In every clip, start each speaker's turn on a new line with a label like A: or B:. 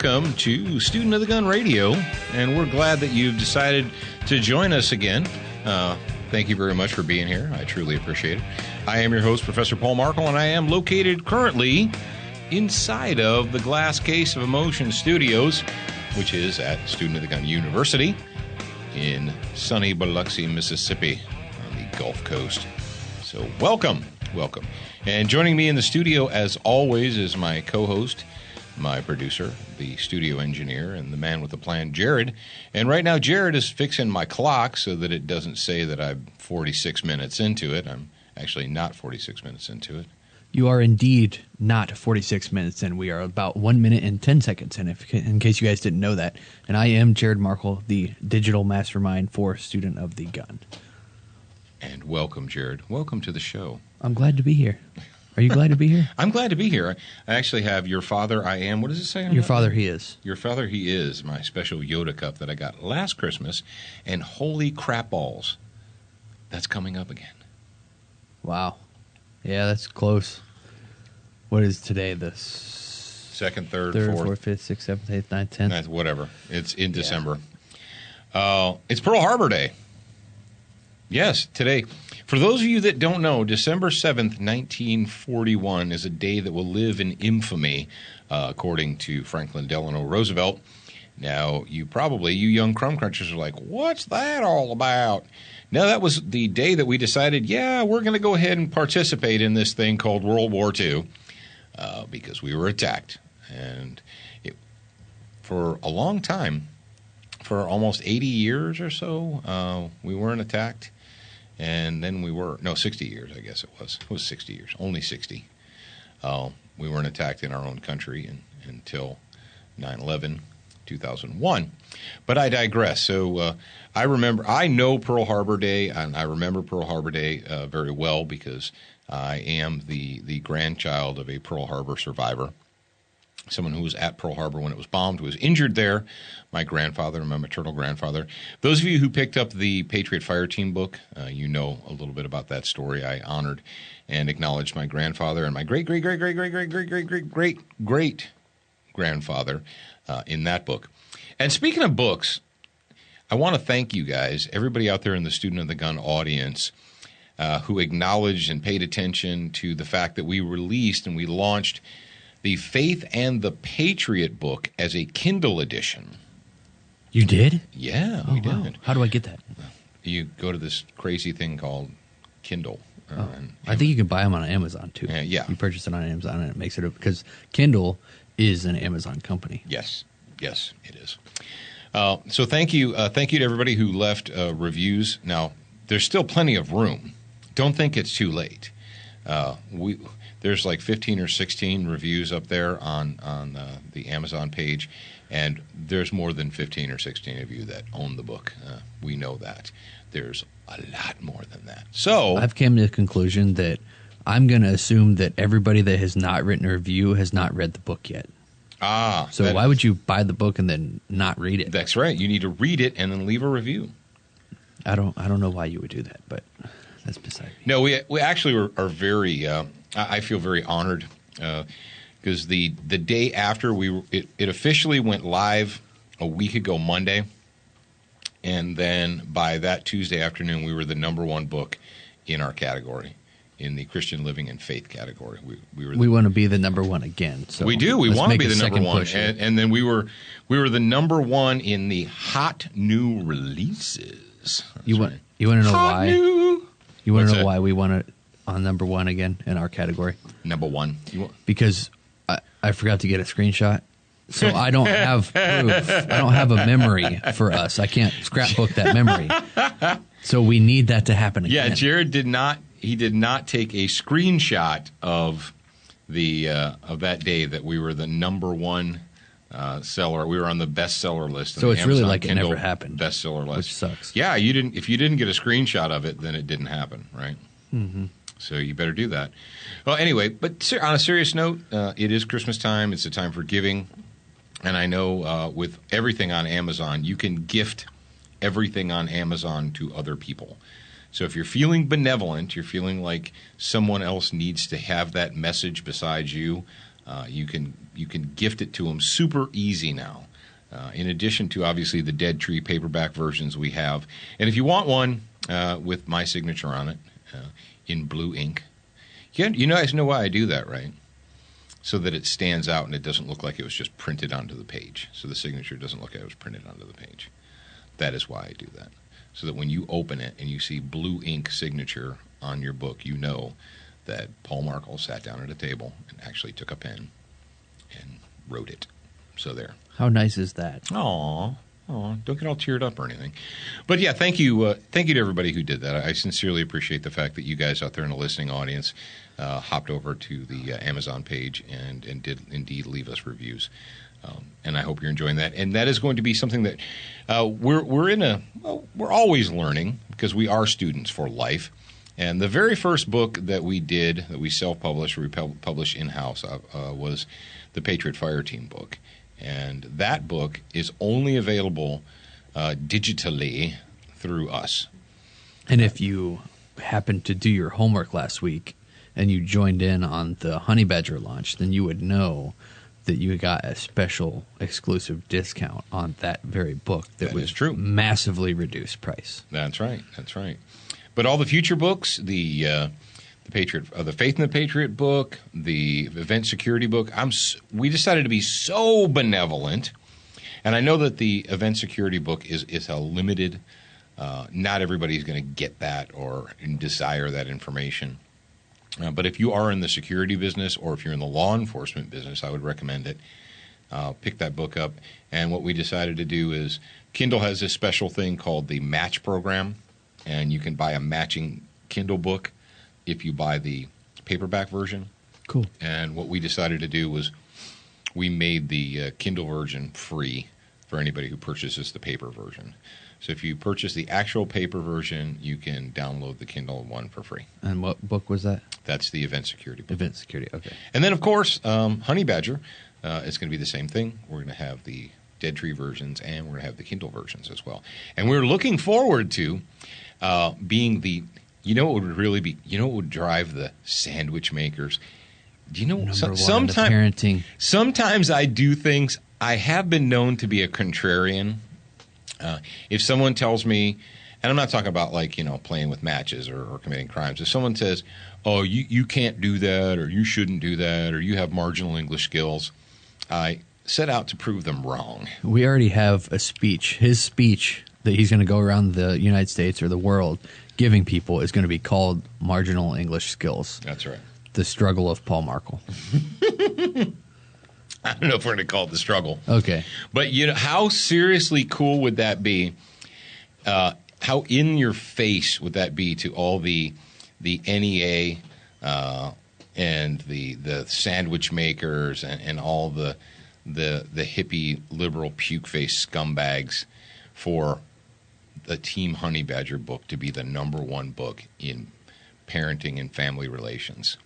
A: welcome to Student of the Gun Radio, and we're glad that you've decided to join us again. Thank you very much for being here. I truly appreciate it. I am your host, Professor Paul Markle, and I am located currently inside of the Glass Case of Emotion Studios, which is at Student of the Gun University in sunny Biloxi, Mississippi on the Gulf Coast. So welcome. And joining me in the studio, as always, is my co-host, my producer, the studio engineer, and the man with the plan, Jared. And right now, Jared is fixing my clock so that it doesn't say that I'm 46 minutes into it. I'm actually not 46 minutes into it.
B: You are indeed not 46 minutes in. We are about 1 minute and 10 seconds in, in case you guys didn't know that. And I am Jared Markle, the digital mastermind for Student of the Gun.
A: And welcome, Jared. Welcome to the show.
B: I'm glad to be here. Are you glad to be here?
A: I'm glad to be here. I actually have Your Father I Am. What does it say?
B: Your Father He Is.
A: Your Father He Is, my special Yoda cup that I got last Christmas. And holy crap balls, that's coming up again.
B: Wow. Yeah, that's close. What is today? The
A: second, third,
B: fourth,
A: fourth,
B: fifth, sixth, seventh, eighth, ninth, tenth.
A: Ninth, whatever. It's in December. It's Pearl Harbor Day. Yes, today. For those of you that don't know, December 7th, 1941 is a day that will live in infamy, according to Franklin Delano Roosevelt. Now, you young crumb crunchers are like, what's that all about? Now, that was the day that we decided, we're going to go ahead and participate in this thing called World War II, because we were attacked. And for a long time, for almost 80 years or so, we weren't attacked. And then 60 years, I guess it was. It was 60 years, only 60. We weren't attacked in our own country until 9/11, 2001. But I digress. So I know Pearl Harbor Day, and I remember Pearl Harbor Day very well because I am the grandchild of a Pearl Harbor survivor, someone who was at Pearl Harbor when it was bombed, was injured there, my grandfather and my maternal grandfather. Those of you who picked up the Patriot Fireteam book, you know a little bit about that story. I honored and acknowledged my grandfather and my great-great-great-great-great-great-great-great-grandfather in that book. And speaking of books, I want to thank you guys, everybody out there in the Student of the Gun audience, who acknowledged and paid attention to the fact that we released and we launched the Faith and the Patriot book as a Kindle edition.
B: You did?
A: Yeah, we did.
B: Wow. How do I get that?
A: You go to this crazy thing called Kindle.
B: I think you can buy them on Amazon, too.
A: Yeah.
B: You purchase it on Amazon, and it makes it because Kindle is an Amazon company.
A: Yes, it is. So thank you to everybody who left reviews. Now, there's still plenty of room. Don't think it's too late. There's like 15 or 16 reviews up there on the Amazon page, and there's more than 15 or 16 of you that own the book. We know that. There's a lot more than that. So
B: I've come to the conclusion that I'm going to assume that everybody that has not written a review has not read the book yet. So why would you buy the book and then not read it?
A: That's right. You need to read it and then leave a review.
B: I don't know why you would do that, but that's beside me.
A: No, we actually are very. I feel very honored because the day after it officially went live a week ago Monday, and then by that Tuesday afternoon we were the number one book in our category, in the Christian Living and Faith category. We want
B: to be the number one again. So
A: we do. We want to be the number one, and then we were the number one in the hot new releases.
B: You want to know
A: hot
B: why?
A: New.
B: You want to know why we want it on number one again in our category?
A: Number one.
B: Because I forgot to get a screenshot, so I don't have proof. I don't have a memory for us. I can't scrapbook that memory. So we need that to happen again.
A: Yeah, Jared did not. He did not take a screenshot of of that day that we were the number one seller. We were on the bestseller list.
B: So it's
A: Amazon
B: really like
A: Kindle
B: it never happened.
A: Bestseller list,
B: which sucks.
A: Yeah, you didn't. If you didn't get a screenshot of it, then it didn't happen, right?
B: Mm-hmm.
A: So you better do that. Well, anyway, but on a serious note, it is Christmas time. It's a time for giving, and I know with everything on Amazon, you can gift everything on Amazon to other people. So if you're feeling benevolent, you're feeling like someone else needs to have that message besides you, You can gift it to them super easy now. In addition to obviously the Dead Tree paperback versions we have, and if you want one with my signature on it in blue ink, you guys know why I do that, right? So that it stands out and it doesn't look like it was just printed onto the page. So the signature doesn't look like it was printed onto the page. That is why I do that. So that when you open it and you see blue ink signature on your book, you know that Paul Markel sat down at a table and actually took a pen and wrote it. So there.
B: How nice is that?
A: Aw, don't get all teared up or anything. But yeah, thank you to everybody who did that. I sincerely appreciate the fact that you guys out there in the listening audience hopped over to the Amazon page and did indeed leave us reviews. And I hope you're enjoying that. And that is going to be something that we're always learning because we are students for life. And the very first book that we did, that we self-published, or we published in-house, was the Patriot Fire Team book. And that book is only available digitally through us.
B: And if you happened to do your homework last week and you joined in on the Honey Badger launch, then you would know that you got a special exclusive discount on that very book that was
A: true.
B: Massively reduced price.
A: That's right. But all the future books, the Patriot, the Faith in the Patriot book, the Event Security book, we decided to be so benevolent, and I know that the Event Security book is a limited. Not everybody's going to get that or desire that information. But if you are in the security business or if you're in the law enforcement business, I would recommend it. Pick that book up. And what we decided to do is Kindle has this special thing called the Match Program, and you can buy a matching Kindle book if you buy the paperback version.
B: Cool.
A: And what we decided to do was we made the Kindle version free for anybody who purchases the paper version. So if you purchase the actual paper version, you can download the Kindle one for free.
B: And what book was that?
A: That's the Event Security book.
B: Event Security, okay.
A: And then, of course, Honey Badger is going to be the same thing. We're going to have the Dead Tree versions, and we're going to have the Kindle versions as well. And we're looking forward to being the, what would really be, what would drive the sandwich makers? Do you know, sometimes I do things, I have been known to be a contrarian. If someone tells me, and I'm not talking about playing with matches or committing crimes. If someone says, oh, you can't do that, or you shouldn't do that, or you have marginal English skills, I set out to prove them wrong.
B: We already have a speech. His speech that he's going to go around the United States or the world giving people is going to be called Marginal English Skills.
A: That's right.
B: The Struggle of Paul Markel.
A: I don't know if we're going to call it the struggle.
B: Okay.
A: But how seriously cool would that be? How in your face would that be to all the NEA and the sandwich makers and all the hippie liberal puke face scumbags for the Team Honey Badger book to be the #1 book in parenting and family relations?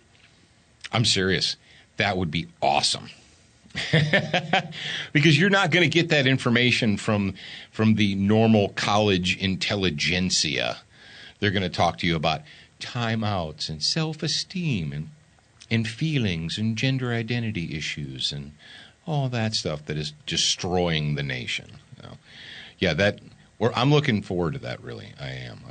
A: I'm serious. That would be awesome. Because you're not going to get that information from the normal college intelligentsia. They're going to talk to you about timeouts and self-esteem and feelings and gender identity issues and all that stuff that is destroying the nation. I'm looking forward to that, really. I am.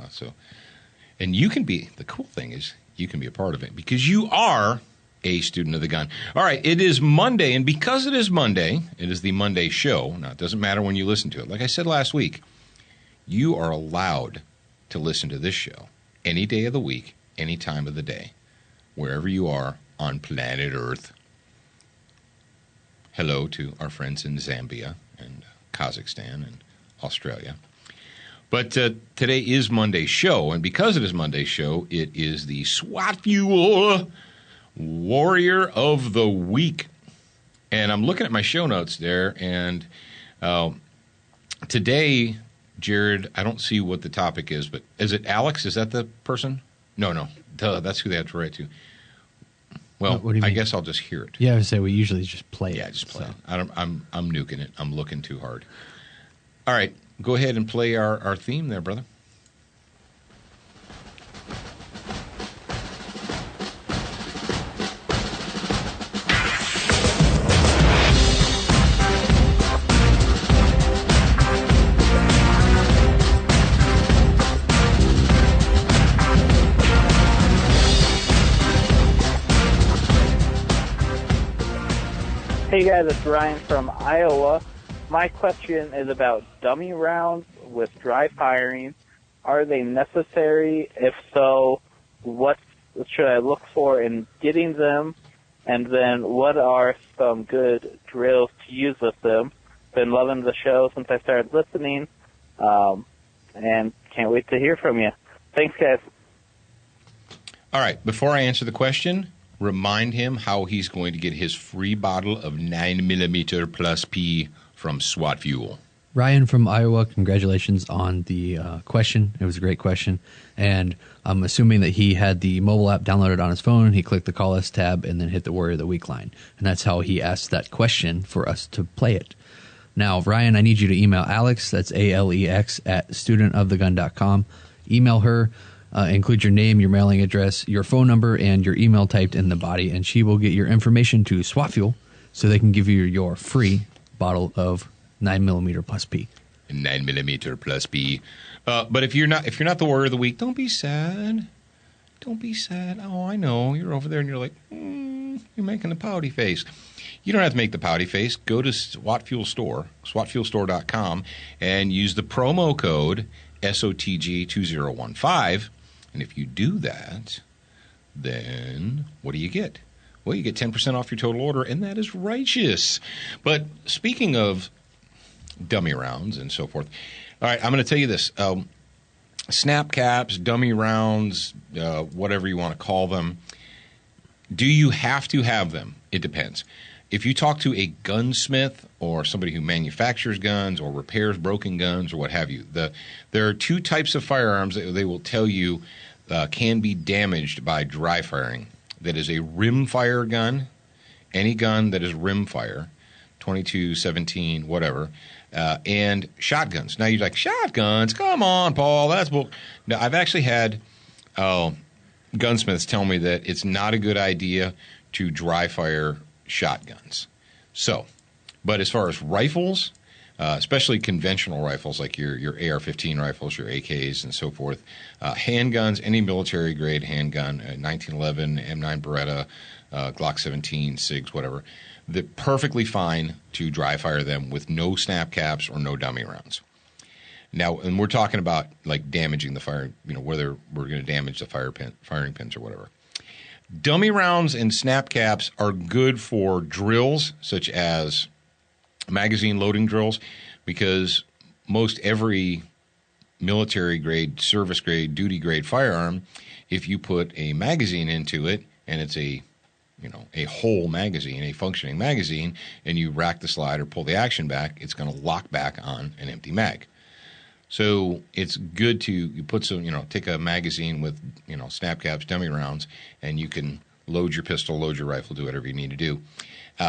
A: And you can be, the cool thing is you can be a part of it because you are a student of the gun. All right, it is Monday, and because it is Monday, it is the Monday show. Now, it doesn't matter when you listen to it. Like I said last week, you are allowed to listen to this show any day of the week, any time of the day, wherever you are on planet Earth. Hello to our friends in Zambia and Kazakhstan and Australia. But today is Monday's show, and because it is Monday's show, it is the SWAT Fuel Warrior of the Week. And I'm looking at my show notes there, and today, Jared, I don't see what the topic is, but is it Alex? Is that the person? No. Duh, that's who they have to write to. Well,
B: what do you mean?
A: I guess I'll just hear it.
B: Yeah, I would say we usually just play it.
A: Yeah, just play it. I'm nuking it. I'm looking too hard. All right, go ahead and play our theme there, brother.
C: Hey guys, it's Ryan from Iowa. My question is about dummy rounds with dry firing. Are they necessary? If so, what should I look for in getting them? And then what are some good drills to use with them? Been loving the show since I started listening, and can't wait to hear from you. Thanks, guys.
A: All right, before I answer the question, remind him how he's going to get his free bottle of 9mm plus P from SWAT Fuel.
B: Ryan from Iowa, congratulations on the question. It was a great question. And I'm assuming that he had the mobile app downloaded on his phone. He clicked the Call Us tab and then hit the Warrior of the Week line. And that's how he asked that question for us to play it. Now, Ryan, I need you to email Alex, that's ALEX, at studentofthegun.com. Email her, include your name, your mailing address, your phone number, and your email typed in the body, and she will get your information to SWAT Fuel so they can give you your free bottle of 9mm plus P.
A: 9mm plus P. But if you're not the Warrior of the Week, don't be sad. Don't be sad. Oh, I know. You're over there and you're like, you're making the pouty face. You don't have to make the pouty face. Go to SWAT Fuel Store, SWATfuelstore.com, and use the promo code SOTG2015. And if you do that, then what do you get? Well, you get 10% off your total order, and that is righteous. But speaking of dummy rounds and so forth, all right, I'm going to tell you this. Snap caps, dummy rounds, whatever you want to call them, do you have to have them? It depends. If you talk to a gunsmith or somebody who manufactures guns or repairs broken guns or what have you, there are two types of firearms that they will tell you can be damaged by dry firing. That is a rimfire gun, any gun that is rimfire, 22, 17, whatever, and shotguns. Now you're like, shotguns? Come on, Paul, that's bull. Now I've actually had gunsmiths tell me that it's not a good idea to dry fire shotguns. So, but as far as rifles, especially conventional rifles like your AR-15 rifles, your AKs and so forth, handguns, any military-grade handgun, 1911, M9 Beretta, Glock 17, SIGs, whatever, they're perfectly fine to dry fire them with no snap caps or no dummy rounds. Now, and we're talking about like damaging the fire, whether we're going to damage the firing pins or whatever. Dummy rounds and snap caps are good for drills, such as magazine loading drills, because most every military-grade, service-grade, duty-grade firearm, if you put a magazine into it, and it's a whole magazine, a functioning magazine, and you rack the slide or pull the action back, it's going to lock back on an empty mag. So it's good to you put some, take a magazine with, snap caps, dummy rounds, and you can load your pistol, load your rifle, do whatever you need to do.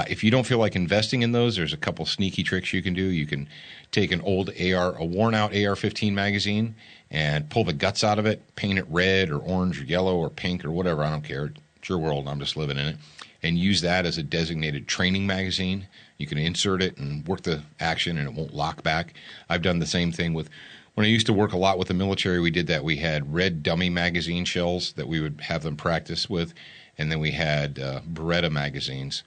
A: If you don't feel like investing in those, there's a couple sneaky tricks you can do. You can take a worn out AR-15 magazine and pull the guts out of it, paint it red or orange or yellow or pink or whatever. I don't care. It's your world. I'm just living in it. And use that as a designated training magazine. You can insert it and work the action and it won't lock back. I've done the same thing with when I used to work a lot with the military. We did that. We had red dummy magazine shells that we would have them practice with. And then we had Beretta magazines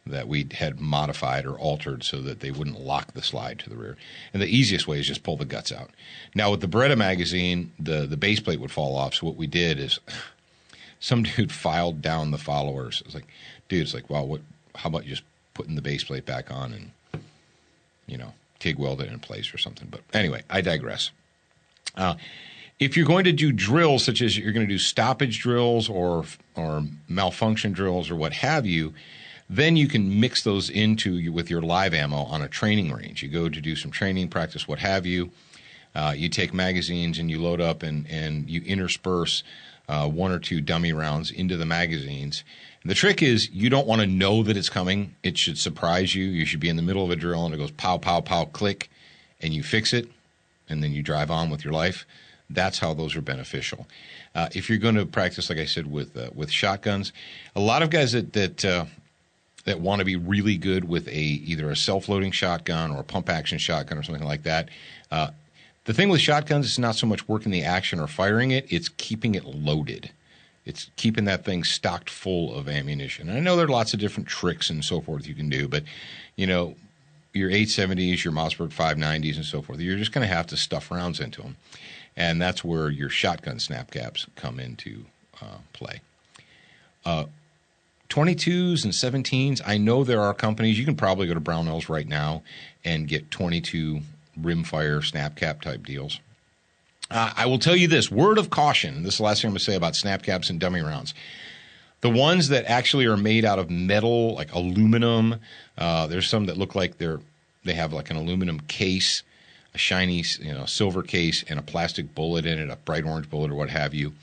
A: that we had modified or altered so that they wouldn't lock the slide to the rear. And the easiest way is just pull the guts out. Now, with the Beretta magazine, the base plate would fall off. So what we did is some dude filed down the followers. It's like, dude, well, how about you just putting the base plate back on and, TIG weld it in place or something. But anyway, I digress. If you're going to do drills, such as you're going to do stoppage drills or malfunction drills or what have you, then you can mix those with your live ammo on a training range. You go to do some training, practice, what have you. You take magazines and you load up and you intersperse one or two dummy rounds into the magazines. And the trick is you don't want to know that it's coming. It should surprise you. You should be in the middle of a drill and it goes pow, pow, pow, click, and you fix it, and then you drive on with your life. That's how those are beneficial. If you're going to practice, like I said, with shotguns, a lot of guys that want to be really good with either a self-loading shotgun or a pump-action shotgun or something like that, the thing with shotguns is not so much working the action or firing it, it's keeping it loaded. It's keeping that thing stocked full of ammunition. And I know there are lots of different tricks and so forth you can do, but, you know, your 870s, your Mossberg 590s and so forth, you're just going to have to stuff rounds into them. And that's where your shotgun snap caps come into play. 22s and 17s, I know there are companies. You can probably go to Brownells right now and get 22 rimfire snap cap type deals. I will tell you this, word of caution, and this is the last thing I'm going to say about snap caps and dummy rounds. The ones that actually are made out of metal, like aluminum, there's some that look like they have like an aluminum case, a shiny, silver case, and a plastic bullet in it, a bright orange bullet or what have you.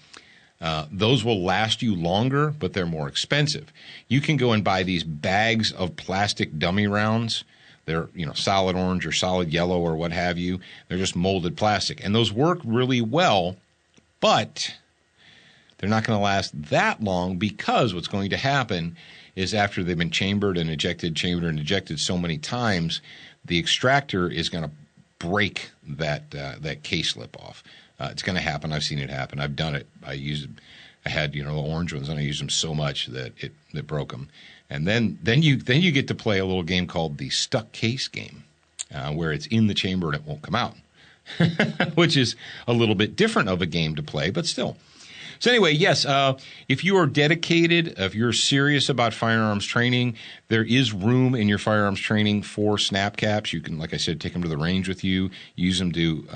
A: Those will last you longer, but they're more expensive. You can go and buy these bags of plastic dummy rounds. They're, solid orange or solid yellow or what have you. They're just molded plastic. And those work really well, but they're not going to last that long, because what's going to happen is after they've been chambered and ejected so many times, the extractor is going to break that case lip off. It's going to happen. I've seen it happen. I've done it. I had the orange ones, and I used them so much that it broke them. And then you get to play a little game called the stuck case game, where it's in the chamber and it won't come out, which is a little bit different of a game to play, but still. So anyway, yes, if you are dedicated, if you're serious about firearms training, there is room in your firearms training for snap caps. You can, like I said, take them to the range with you, use them to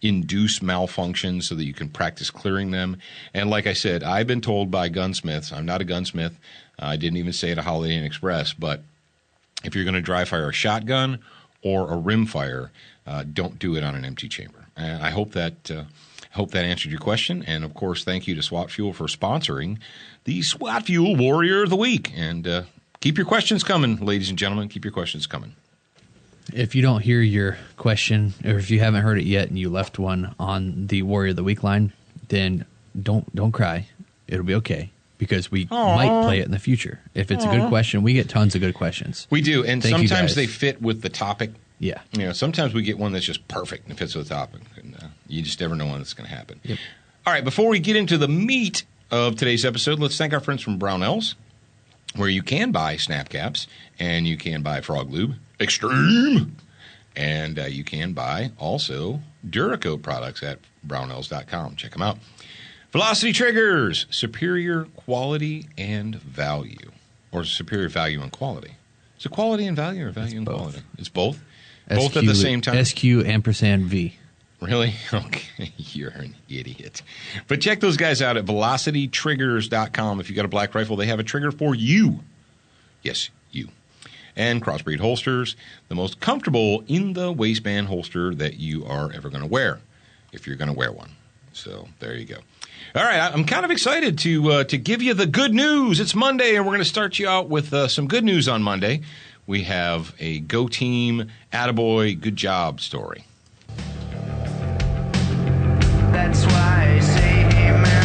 A: induce malfunctions so that you can practice clearing them. And like I said, I've been told by gunsmiths, I'm not a gunsmith, I didn't even say it at Holiday Inn Express, but if you're going to dry fire a shotgun or a rimfire, don't do it on an empty chamber. And I hope that answered your question. And, of course, thank you to SWAT Fuel for sponsoring the SWAT Fuel Warrior of the Week. And keep your questions coming, ladies and gentlemen. Keep your questions coming.
B: If you don't hear your question, or if you haven't heard it yet and you left one on the Warrior of the Week line, then don't cry. It'll be okay, because we might play it in the future. If it's a good question, we get tons of good questions.
A: We do, and
B: Thank
A: sometimes they fit with the topic.
B: Yeah.
A: Sometimes we get one that's just perfect and fits with the topic. And you just never know when it's going to happen.
B: Yep.
A: All right, before we get into the meat of today's episode, let's thank our friends from Brownells, where you can buy snap caps and you can buy Frog Lube Extreme. And you can buy also Duracoat products at Brownells.com. Check them out. Velocity Triggers, superior quality and value. Or superior value and quality. Is it quality and value or value and quality? It's both? Both at the same time?
B: SQ&V.
A: Really? Okay, you're an idiot. But check those guys out at VelocityTriggers.com. If you got a black rifle, they have a trigger for you. Yes, you. And Crossbreed holsters, the most comfortable in the waistband holster that you are ever going to wear, if you're going to wear one. So there you go. All right, I'm kind of excited to give you the good news. It's Monday, and we're going to start you out with some good news on Monday. We have a Go Team, attaboy, good job story. That's why I say amen,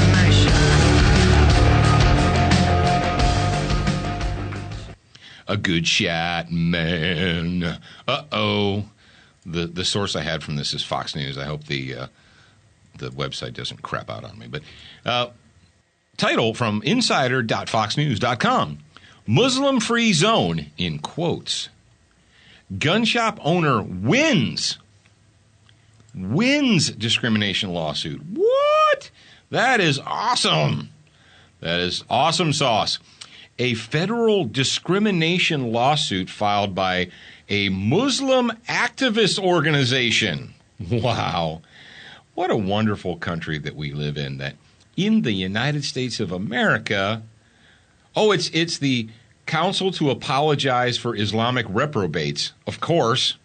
A: a good shot, man. Uh-oh. The source I had from this is Fox News. I hope the website doesn't crap out on me. But title from insider.foxnews.com. Muslim-free zone, in quotes. Gun shop owner wins discrimination lawsuit. What? That is awesome. That is awesome sauce. A federal discrimination lawsuit filed by a Muslim activist organization. Wow. What a wonderful country that we live in, that in the United States of America, it's the Council to Apologize for Islamic Reprobates, of course.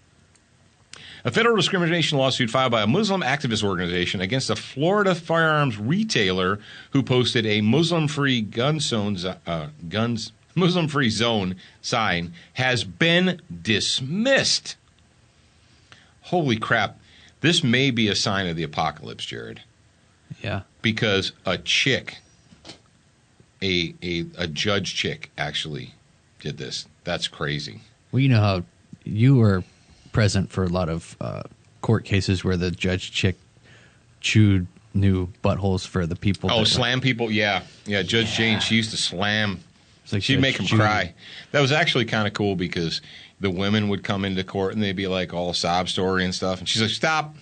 A: A federal discrimination lawsuit filed by a Muslim activist organization against a Florida firearms retailer who posted a Muslim-free Muslim-free zone sign has been dismissed. Holy crap. This may be a sign of the apocalypse, Jared.
B: Yeah.
A: Because a chick, a judge chick, actually did this. That's crazy.
B: Well, you know how you were present for a lot of court cases where the judge chick chewed new buttholes for the people.
A: Oh, slam people? Yeah. Judge Jane, she used to slam.
B: Like
A: She'd
B: Judge
A: make them
B: Judy.
A: cry. That was actually kind of cool because the women would come into court and they'd be like all sob story and stuff. And she's like, stop.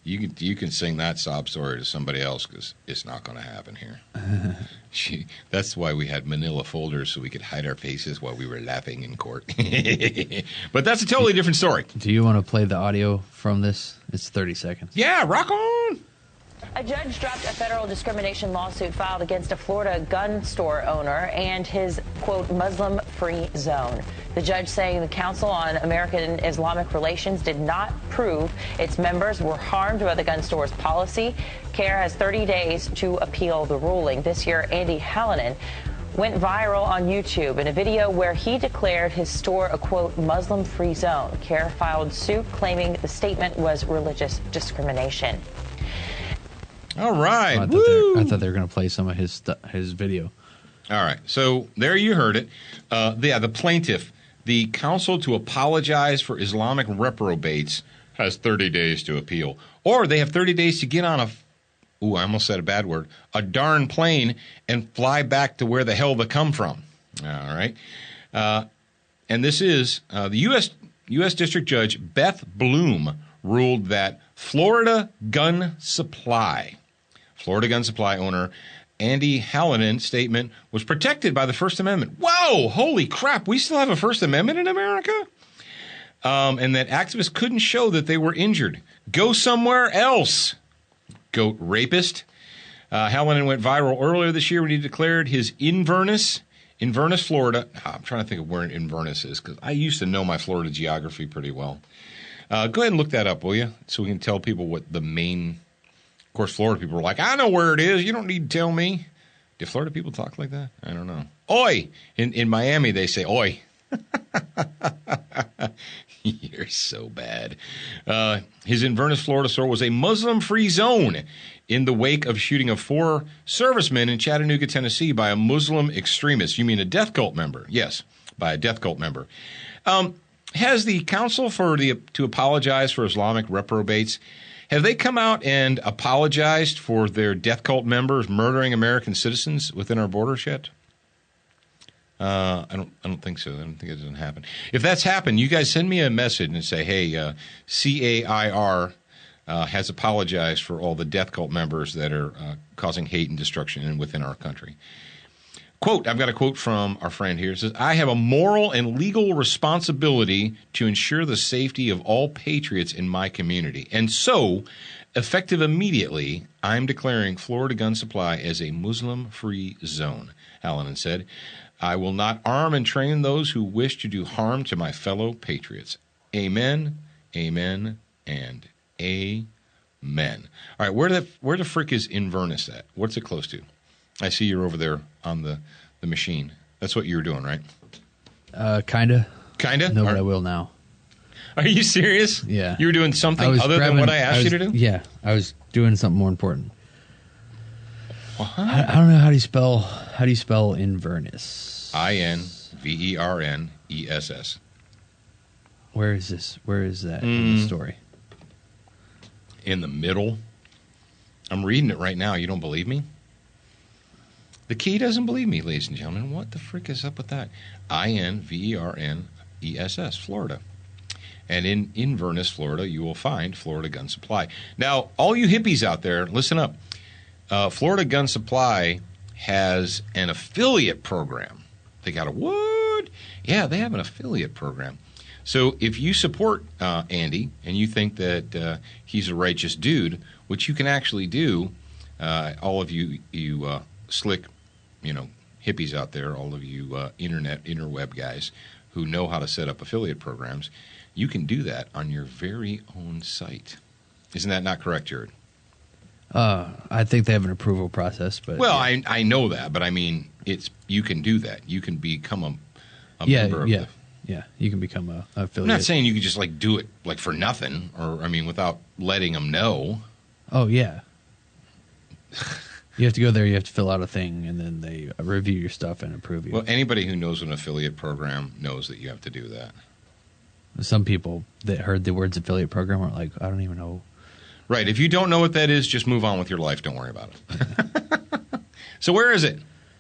A: You can sing that sob story to somebody else because it's not going to happen here. That's why we had manila folders so we could hide our faces while we were laughing in court. But that's a totally different story.
B: Do you want to play the audio from this? It's 30 seconds.
A: Yeah, rock on.
D: A judge dropped a federal discrimination lawsuit filed against a Florida gun store owner and his, quote, Muslim-free zone. The judge saying the Council on American Islamic Relations did not prove its members were harmed by the gun store's policy. CAIR has 30 days to appeal the ruling. This year, Andy Hallinan went viral on YouTube in a video where he declared his store a, quote, Muslim-free zone. CAIR filed suit claiming the statement was religious discrimination.
A: All right.
B: I thought they were going to play some of his video.
A: All right. So there you heard it. The plaintiff, the counsel to apologize for Islamic reprobates, has 30 days to appeal. Or they have 30 days to get on I almost said a bad word, a darn plane and fly back to where the hell they come from. All right. And this is the U.S. District Judge Beth Bloom ruled that Florida Gun Supply owner Andy Hallinan's statement was protected by the First Amendment. Whoa, holy crap, we still have a First Amendment in America? And that activists couldn't show that they were injured. Go somewhere else, goat rapist. Hallinan went viral earlier this year when he declared his Inverness, Florida. I'm trying to think of where Inverness is because I used to know my Florida geography pretty well. Go ahead and look that up, will you? So we can tell people what the main... Of course, Florida people are like, I know where it is. You don't need to tell me. Do Florida people talk like that? I don't know. Oi! In Miami, they say, oi. You're so bad. His Inverness, Florida store was a Muslim-free zone in the wake of shooting of 4 servicemen in Chattanooga, Tennessee by a Muslim extremist. You mean a death cult member? Yes, by a death cult member. Has the Council to apologize for Islamic reprobates, have they come out and apologized for their death cult members murdering American citizens within our borders yet? I don't think so. I don't think it doesn't happen. If that's happened, you guys send me a message and say, hey, CAIR has apologized for all the death cult members that are causing hate and destruction within our country. Quote, I've got a quote from our friend here. It says, I have a moral and legal responsibility to ensure the safety of all patriots in my community. And so, effective immediately, I'm declaring Florida Gun Supply as a Muslim-free zone, Hallinan said. I will not arm and train those who wish to do harm to my fellow patriots. Amen, amen, and amen. All right, where the frick is Inverness at? What's it close to? I see you're over there on the machine. That's what you were doing, right?
B: Kinda.
A: Kinda?
B: No, but I will now.
A: Are you serious?
B: Yeah.
A: You were doing something other than what I asked you to do?
B: Yeah, I was doing something more important.
A: What?
B: I don't know how do you spell Inverness?
A: Invernes.
B: Where is this? Where is that in the story?
A: In the middle. I'm reading it right now. You don't believe me? The key doesn't believe me, ladies and gentlemen. What the frick is up with that? Invernes, Florida. And in Inverness, Florida, you will find Florida Gun Supply. Now, all you hippies out there, listen up. Florida Gun Supply has an affiliate program. They got a what? Yeah, they have an affiliate program. So if you support Andy and you think that he's a righteous dude, which you can actually do, all of you slick, hippies out there, all of you interweb guys who know how to set up affiliate programs, you can do that on your very own site. Isn't that not correct, Jared?
B: I think they have an approval process, but
A: yeah. I know that, but I mean, you can do that. You can become a member of the...
B: Yeah, you can become a affiliate.
A: I'm not saying you could just do it for nothing, or without letting them know.
B: Oh yeah. You have to go there. You have to fill out a thing, and then they review your stuff and approve you.
A: Well, anybody who knows an affiliate program knows that you have to do that.
B: Some people that heard the words affiliate program are like, I don't even know
A: Right. If you don't know what that is, just move on with your life. Don't worry about it. So where is it?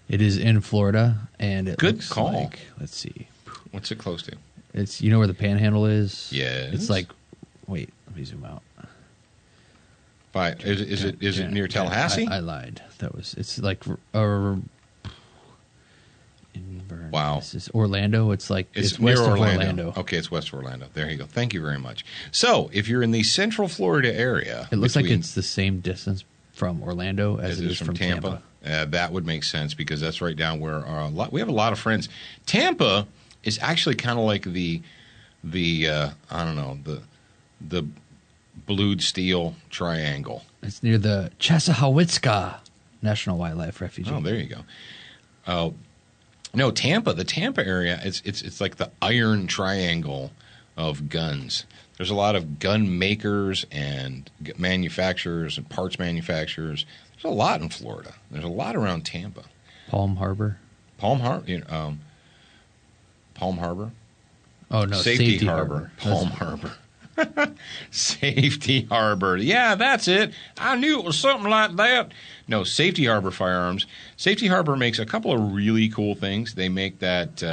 B: It is in Florida, and it
A: Good
B: looks
A: call.
B: like, let's see.
A: What's it close to?
B: It's, you know where the Panhandle is?
A: Yes.
B: It's like, wait, let me zoom out.
A: Is it near Tallahassee?
B: I lied. It's like Inverness.
A: Wow.
B: It's Orlando. It's like
A: It's
B: west
A: near
B: of Orlando.
A: Okay, it's west of Orlando. There you go. Thank you very much. So, if you're in the Central Florida area,
B: It looks like
A: between-
B: it's the same distance from Orlando as it is from Tampa.
A: That would make sense because that's right down where we have a lot of friends. Tampa is actually kind of like the I don't know, the blued steel triangle.
B: It's near the Chassahowitzka National Wildlife Refuge.
A: Oh, there you go. No, Tampa. The Tampa area. It's like the iron triangle of guns. There's a lot of gun makers and manufacturers and parts manufacturers. There's a lot in Florida. There's a lot around Tampa.
B: Palm Harbor.
A: Palm Harbor. Palm Harbor.
B: Oh no,
A: Safety Harbor. Palm Harbor. Safety Harbor. Yeah, that's it. I knew it was something like that. No, Safety Harbor Firearms. Safety Harbor makes a couple of really cool things. They make that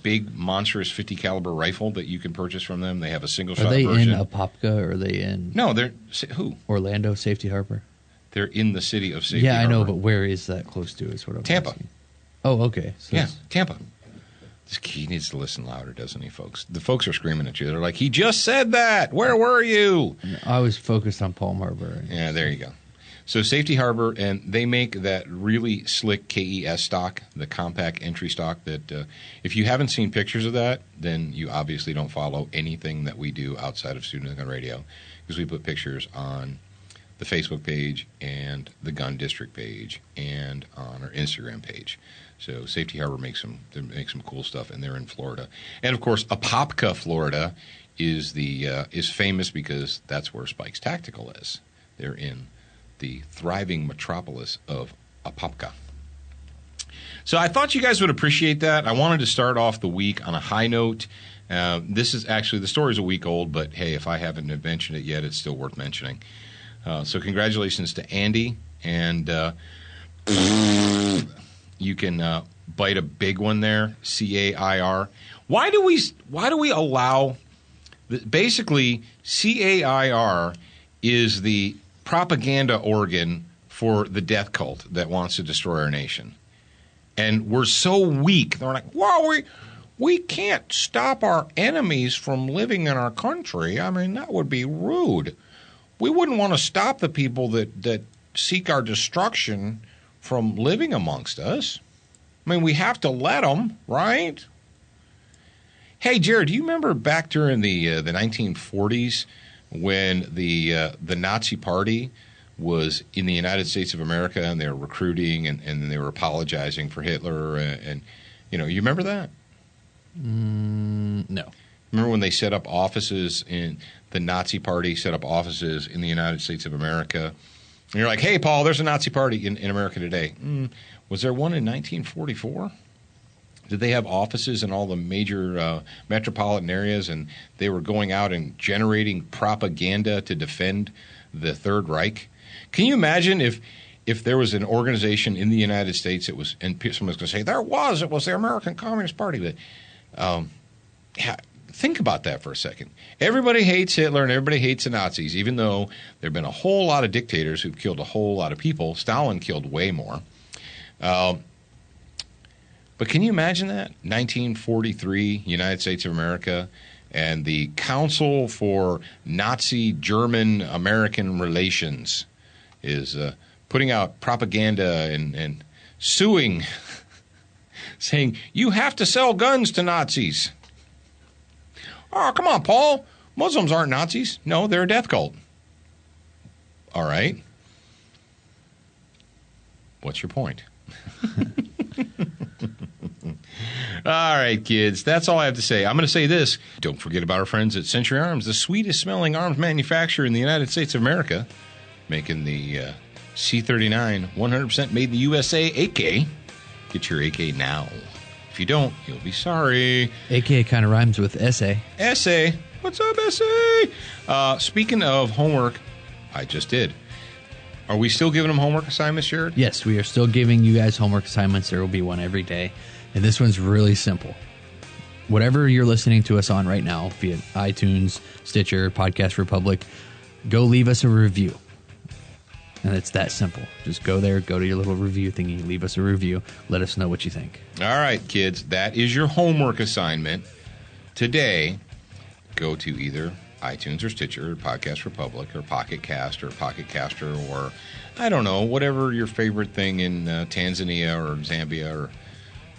A: big monstrous 50 caliber rifle that you can purchase from them. They have a single shot
B: Are they
A: version.
B: in Apopka or are they in
A: No, they're who?
B: Orlando Safety Harbor?
A: They're in the city of Safety
B: Yeah,
A: Harbor.
B: I know, but where is that close to? Is what I'm
A: Tampa.
B: asking. Oh, okay. So
A: Yeah,
B: it's-
A: Tampa. He needs to listen louder, doesn't he, folks? The folks are screaming at you. They're like, he just said that. Where were you?
B: I was focused on Palm Harbor.
A: Yeah, there you go. So Safety Harbor, and they make that really slick KES stock, the compact entry stock that if you haven't seen pictures of that, then you obviously don't follow anything that we do outside of Student Gun Radio, because we put pictures on the Facebook page and the Gun District page and on our Instagram page. So Safety Harbor makes some cool stuff, and they're in Florida. And of course, Apopka, Florida, is famous because that's where Spike's Tactical is. They're in the thriving metropolis of Apopka. So I thought you guys would appreciate that. I wanted to start off the week on a high note. This is actually, the story's a week old, but hey, if I haven't mentioned it yet, it's still worth mentioning. So congratulations to Andy, and you can bite a big one there, CAIR. Why do we allow, basically, CAIR is the propaganda organ for the death cult that wants to destroy our nation. And we're so weak. They're like, well, we can't stop our enemies from living in our country. I mean, that would be rude. We wouldn't want to stop the people that seek our destruction from living amongst us. I mean, we have to let them, right? Hey, Jared, do you remember back during the 1940s when the Nazi Party was in the United States of America and they were recruiting and they were apologizing for Hitler and you remember that?
B: No.
A: Remember when they set up offices in the Nazi Party, set up offices in the United States of America? And you're like, hey, Paul, there's a Nazi Party in America today. Was there one in 1944? Did they have offices in all the major metropolitan areas and they were going out and generating propaganda to defend the Third Reich? Can you imagine if there was an organization in the United States, and someone's going to say, it was the American Communist Party. But think about that for a second. Everybody hates Hitler and everybody hates the Nazis, even though there have been a whole lot of dictators who've killed a whole lot of people. Stalin killed way more. But can you imagine that? 1943, United States of America, and the Council for Nazi-German-American Relations is putting out propaganda and suing, saying, you have to sell guns to Nazis. Oh, come on, Paul. Muslims aren't Nazis. No, they're a death cult. All right. What's your point? All right, kids. That's all I have to say. I'm going to say this. Don't forget about our friends at Century Arms, the sweetest-smelling arms manufacturer in the United States of America, making the C39 100% made in the USA AK. Get your AK now. If you don't, you'll be sorry.
B: AK kind of rhymes with essay.
A: Essay. What's up, Bessie? Speaking of homework, I just did. Are we still giving them homework assignments, Jared?
B: Yes, we are still giving you guys homework assignments. There will be one every day. And this one's really simple. Whatever you're listening to us on right now, via iTunes, Stitcher, Podcast Republic, go leave us a review. And it's that simple. Just go there, go to your little review thingy, leave us a review. Let us know what you think.
A: All right, kids, that is your homework assignment. Today, go to either iTunes or Stitcher or Podcast Republic or Pocket Cast or Pocket Caster or, I don't know, whatever your favorite thing in Tanzania or Zambia or,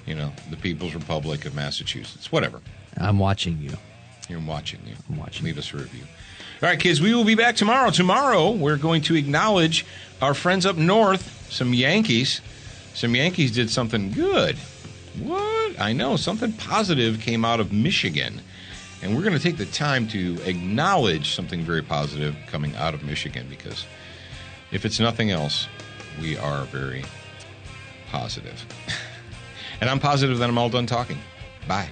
A: the People's Republic of Massachusetts. Whatever.
B: I'm watching you.
A: You're watching you.
B: I'm watching.
A: Leave us a review. All right, kids, we will be back tomorrow. Tomorrow, we're going to acknowledge our friends up north, some Yankees. Some Yankees did something good. What? I know. Something positive came out of Michigan. And we're going to take the time to acknowledge something very positive coming out of Michigan because if it's nothing else, we are very positive. And I'm positive that I'm all done talking. Bye.